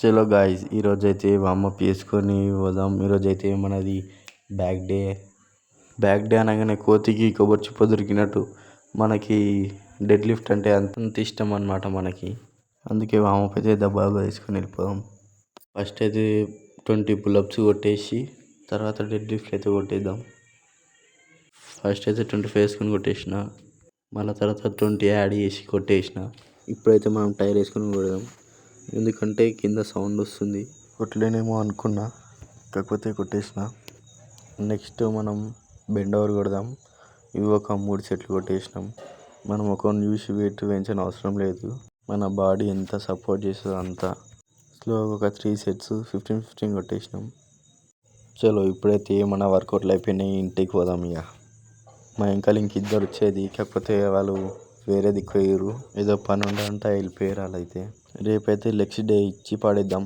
చలో గాయ్స్, ఈరోజైతే వామప్ చేసుకొని పోదాం. ఈరోజైతే మనది బ్యాక్ డే. బ్యాక్ డే అనగానే కోతికి కొబ్బరి చిప్ప దొరికినట్టు మనకి డెడ్ లిఫ్ట్ అంటే అంత ఇష్టం అన్నమాట మనకి. అందుకే వామప్ అయితే దబాగా వేసుకొని వెళ్ళిపోదాం. ఫస్ట్ అయితే 20 పుల్అప్స్ కొట్టేసి తర్వాత డెడ్ లిఫ్ట్ అయితే కొట్టేద్దాం. ఫస్ట్ అయితే 25 వేసుకొని కొట్టేసిన, మళ్ళీ తర్వాత 20 యాడ్ చేసి కొట్టేసిన. ఇప్పుడైతే మనం టైర్ వేసుకొని కొడదాం, ఎందుకంటే కింద సౌండ్ వస్తుంది. కొట్టలేనేమో అనుకున్నా, కాకపోతే కొట్టేసిన. నెక్స్ట్ మనం బెండ్ ఓవర్ కొడదాం. ఇవి ఒక 3 సెట్లు కొట్టేసినాం. మనం ఒకరిని చూసి వెయిట్ పెంచిన అవసరం లేదు, మన బాడీ ఎంత సపోర్ట్ చేస్తుందో అంత. స్లోగా ఒక 3 సెట్స్ 15-15 కొట్టేసినాం. చలో ఇప్పుడైతే మన వర్కౌట్లు అయిపోయినాయి, ఇంటికి పోదాం. ఇక మా ఇంకా ఇద్దరు వచ్చేది, కాకపోతే వాళ్ళు వేరే దిక్కు పోయారు, ఏదో పని ఉండంట వెళ్ళిపోయారు. వాళ్ళు అయితే రేపైతే లెగ్స్ డే ఇచ్చి పడేద్దాం.